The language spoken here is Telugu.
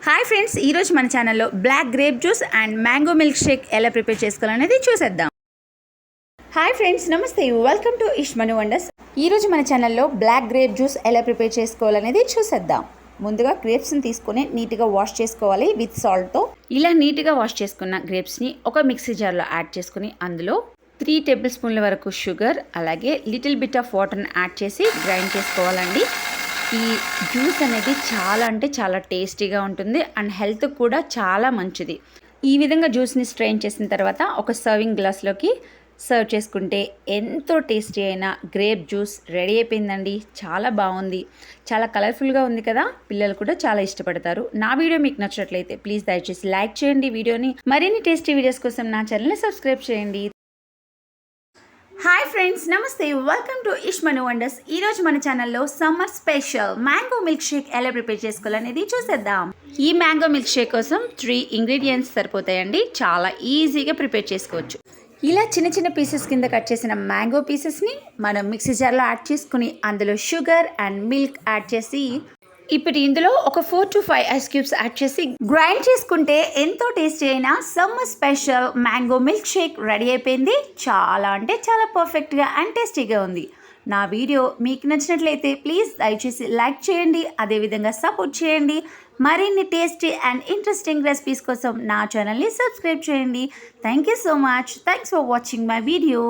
హాయ్ ఫ్రెండ్స్, ఈరోజు మన ఛానల్లో black grape juice and mango milkshake ఎలా ప్రిపేర్ చేసుకోవాలనేది చూసేద్దాం. హాయ్ ఫ్రెండ్స్, నమస్తే, వెల్కమ్ టు ఇష్మను వండర్స్. ఈరోజు మన ఛానల్లో బ్లాక్ గ్రేప్ జ్యూస్ ఎలా ప్రిపేర్ చేసుకోవాలనేది చూసేద్దాం. ముందుగా గ్రేప్స్ని తీసుకొని నీట్గా వాష్ చేసుకోవాలి విత్ సాల్ట్తో. ఇలా నీట్గా వాష్ చేసుకున్న గ్రేప్స్ని ఒక మిక్సీ జార్లో యాడ్ చేసుకుని అందులో 3 టేబుల్ స్పూన్ల వరకు షుగర్, అలాగే లిటిల్ బిట్ ఆఫ్ వాటర్ని యాడ్ చేసి గ్రైండ్ చేసుకోవాలండి. ఈ జ్యూస్ అనేది చాలా అంటే చాలా టేస్టీగా ఉంటుంది అండ్ హెల్త్ కూడా చాలా మంచిది. ఈ విధంగా జ్యూస్ని స్ట్రెయిన్ చేసిన తర్వాత ఒక సర్వింగ్ గ్లాస్లోకి సర్వ్ చేసుకుంటే ఎంతో టేస్టీ అయిన గ్రేప్ జ్యూస్ రెడీ అయిపోయిందండి. చాలా బాగుంది, చాలా కలర్ఫుల్గా ఉంది కదా, పిల్లలు కూడా చాలా ఇష్టపడతారు. నా వీడియో మీకు నచ్చినట్లయితే ప్లీజ్ దయచేసి లైక్ చేయండి వీడియోని. మరిన్ని టేస్టీ వీడియోస్ కోసం నా ఛానల్ని సబ్స్క్రైబ్ చేయండి. హాయ్ ఫ్రెండ్స్, నమస్తే, వెల్కమ్ టు ఇష్మను వండర్స్. ఈరోజు మన ఛానల్లో summer special mango milkshake ఎలా ప్రిపేర్ చేసుకోవాలనేది చూసేద్దాం. ఈ మ్యాంగో మిల్క్ షేక్ కోసం 3 ఇంగ్రీడియంట్స్ సరిపోతాయండి. చాలా ఈజీగా ప్రిపేర్ చేసుకోవచ్చు. ఇలా చిన్న చిన్న పీసెస్ కింద కట్ చేసిన మ్యాంగో పీసెస్ని మనం మిక్సీ జార్లో యాడ్ చేసుకుని అందులో షుగర్ అండ్ మిల్క్ యాడ్ చేసి ఇప్పుడు ఇందులో ఒక 4 to 5 ఐస్ క్యూబ్స్ యాడ్ చేసి గ్రైండ్ చేసుకుంటే ఎంతో టేస్టీ అయిన summer special mango milk shake ready అయిపోయింది. చాలా అంటే చాలా పర్ఫెక్ట్గా అండ్ టేస్టీగా ఉంది. నా వీడియో మీకు నచ్చినట్లయితే ప్లీజ్ దయచేసి లైక్ చేయండి, అదేవిధంగా సపోర్ట్ చేయండి. మరిన్ని టేస్టీ అండ్ ఇంట్రెస్టింగ్ రెసిపీస్ కోసం నా ఛానల్ని సబ్స్క్రైబ్ చేయండి. Thank you so much. Thanks for watching my video.